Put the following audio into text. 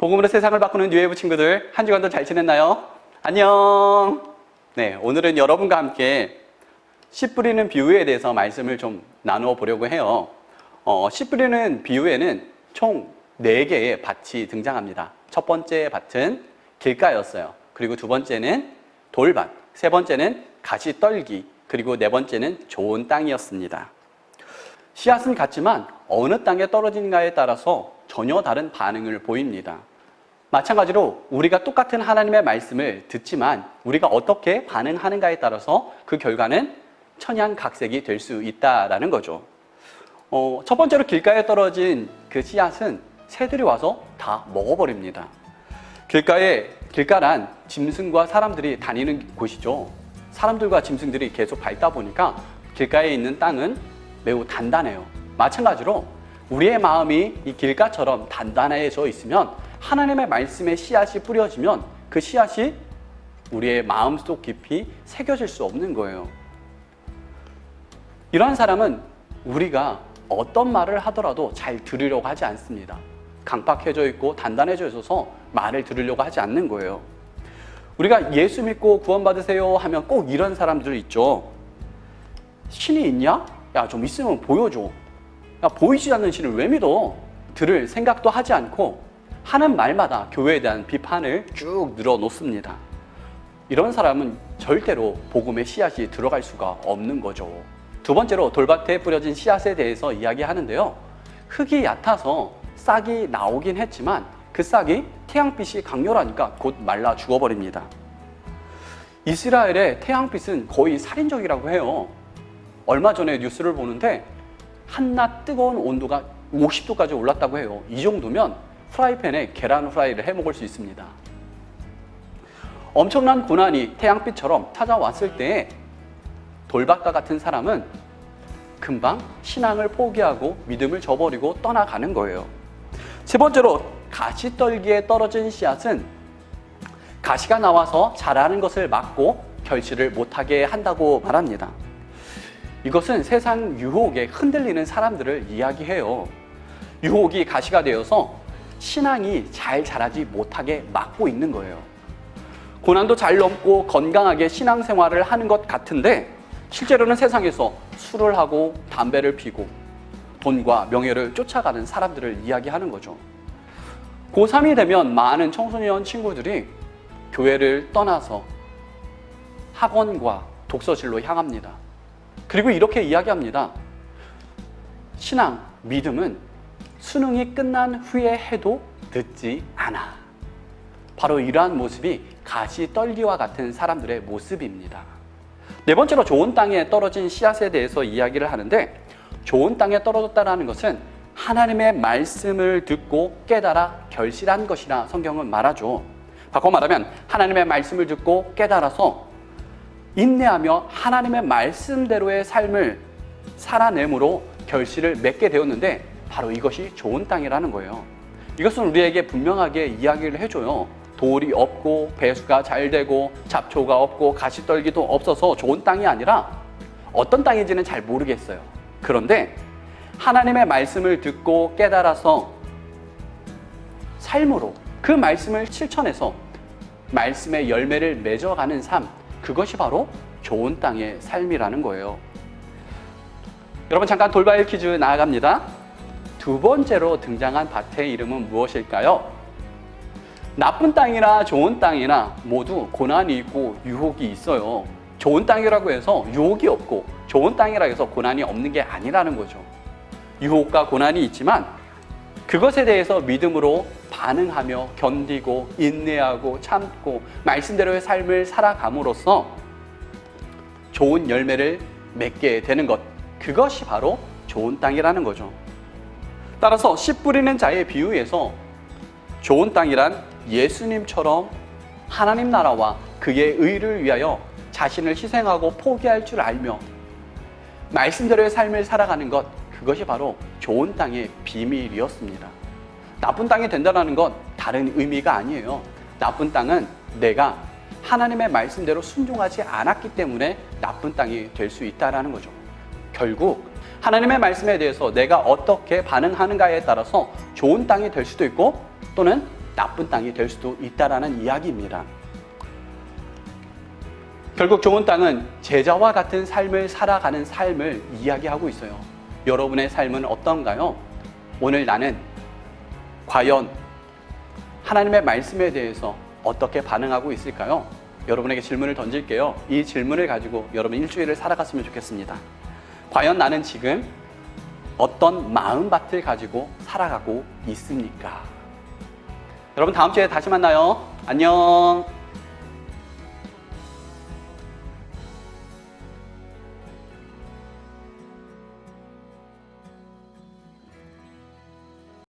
복음으로 세상을 바꾸는 뉴웨이브 친구들, 한 주간도 잘 지냈나요? 안녕! 네, 오늘은 여러분과 함께 씨 뿌리는 비유에 대해서 말씀을 좀 나누어 보려고 해요. 씨 뿌리는 비유에는 총 4개의 밭이 등장합니다. 첫 번째 밭은 길가였어요. 그리고 두 번째는 돌밭, 세 번째는 가시떨기, 그리고 네 번째는 좋은 땅이었습니다. 씨앗은 같지만 어느 땅에 떨어지는가에 따라서 전혀 다른 반응을 보입니다. 마찬가지로 우리가 똑같은 하나님의 말씀을 듣지만 우리가 어떻게 반응하는가에 따라서 그 결과는 천양각색이 될 수 있다라는 거죠. 첫 번째로 길가에 떨어진 그 씨앗은 새들이 와서 다 먹어버립니다. 길가란 짐승과 사람들이 다니는 곳이죠. 사람들과 짐승들이 계속 밟다 보니까 길가에 있는 땅은 매우 단단해요. 마찬가지로 우리의 마음이 이 길가처럼 단단해져 있으면 하나님의 말씀에 씨앗이 뿌려지면 그 씨앗이 우리의 마음속 깊이 새겨질 수 없는 거예요. 이러한 사람은 우리가 어떤 말을 하더라도 잘 들으려고 하지 않습니다. 강팍해져 있고 단단해져 있어서 말을 들으려고 하지 않는 거예요. 우리가 예수 믿고 구원받으세요 하면 꼭 이런 사람들 있죠. 신이 있냐? 야, 좀 있으면 보여줘. 야, 보이지 않는 신을 왜 믿어? 들을 생각도 하지 않고 하는 말마다 교회에 대한 비판을 쭉 늘어놓습니다. 이런 사람은 절대로 복음의 씨앗이 들어갈 수가 없는 거죠. 두 번째로 돌밭에 뿌려진 씨앗에 대해서 이야기하는데요. 흙이 얕아서 싹이 나오긴 했지만 그 싹이 태양빛이 강렬하니까 곧 말라 죽어버립니다. 이스라엘의 태양빛은 거의 살인적이라고 해요. 얼마 전에 뉴스를 보는데 한낮 뜨거운 온도가 50도까지 올랐다고 해요. 이 정도면 프라이팬에 계란 후라이를 해 먹을 수 있습니다. 엄청난 고난이 태양빛처럼 찾아왔을 때 돌밭과 같은 사람은 금방 신앙을 포기하고 믿음을 저버리고 떠나가는 거예요. 세 번째로 가시떨기에 떨어진 씨앗은 가시가 나와서 자라는 것을 막고 결실을 못하게 한다고 말합니다. 이것은 세상 유혹에 흔들리는 사람들을 이야기해요. 유혹이 가시가 되어서 신앙이 잘 자라지 못하게 막고 있는 거예요. 고난도 잘 넘고 건강하게 신앙생활을 하는 것 같은데 실제로는 세상에서 술을 하고 담배를 피고 돈과 명예를 쫓아가는 사람들을 이야기하는 거죠. 고3이 되면 많은 청소년 친구들이 교회를 떠나서 학원과 독서실로 향합니다. 그리고 이렇게 이야기합니다. 신앙, 믿음은 수능이 끝난 후에 해도 늦지 않아. 바로 이러한 모습이 가시떨기와 같은 사람들의 모습입니다. 네 번째로 좋은 땅에 떨어진 씨앗에 대해서 이야기를 하는데 좋은 땅에 떨어졌다는 것은 하나님의 말씀을 듣고 깨달아 결실한 것이라 성경은 말하죠. 바꿔 말하면 하나님의 말씀을 듣고 깨달아서 인내하며 하나님의 말씀대로의 삶을 살아내므로 결실을 맺게 되었는데 바로 이것이 좋은 땅이라는 거예요. 이것은 우리에게 분명하게 이야기를 해줘요. 돌이 없고 배수가 잘 되고 잡초가 없고 가시떨기도 없어서 좋은 땅이 아니라 어떤 땅인지는 잘 모르겠어요. 그런데 하나님의 말씀을 듣고 깨달아서 삶으로 그 말씀을 실천해서 말씀의 열매를 맺어가는 삶, 그것이 바로 좋은 땅의 삶이라는 거예요. 여러분 잠깐 돌발 퀴즈 나아갑니다. 두 번째로 등장한 밭의 이름은 무엇일까요? 나쁜 땅이나 좋은 땅이나 모두 고난이 있고 유혹이 있어요. 좋은 땅이라고 해서 유혹이 없고 좋은 땅이라고 해서 고난이 없는 게 아니라는 거죠. 유혹과 고난이 있지만 그것에 대해서 믿음으로 반응하며 견디고 인내하고 참고 말씀대로의 삶을 살아감으로써 좋은 열매를 맺게 되는 것, 그것이 바로 좋은 땅이라는 거죠. 따라서 씨 뿌리는 자의 비유에서 좋은 땅이란 예수님처럼 하나님 나라와 그의 의를 위하여 자신을 희생하고 포기할 줄 알며 말씀대로의 삶을 살아가는 것, 그것이 바로 좋은 땅의 비밀이었습니다. 나쁜 땅이 된다는 건 다른 의미가 아니에요. 나쁜 땅은 내가 하나님의 말씀대로 순종하지 않았기 때문에 나쁜 땅이 될 수 있다는 거죠. 결국 하나님의 말씀에 대해서 내가 어떻게 반응하는가에 따라서 좋은 땅이 될 수도 있고 또는 나쁜 땅이 될 수도 있다라는 이야기입니다. 결국 좋은 땅은 제자와 같은 삶을 살아가는 삶을 이야기하고 있어요. 여러분의 삶은 어떤가요? 오늘 나는 과연 하나님의 말씀에 대해서 어떻게 반응하고 있을까요? 여러분에게 질문을 던질게요. 이 질문을 가지고 여러분 일주일을 살아갔으면 좋겠습니다. 과연 나는 지금 어떤 마음밭을 가지고 살아가고 있습니까? 여러분 다음 주에 다시 만나요. 안녕.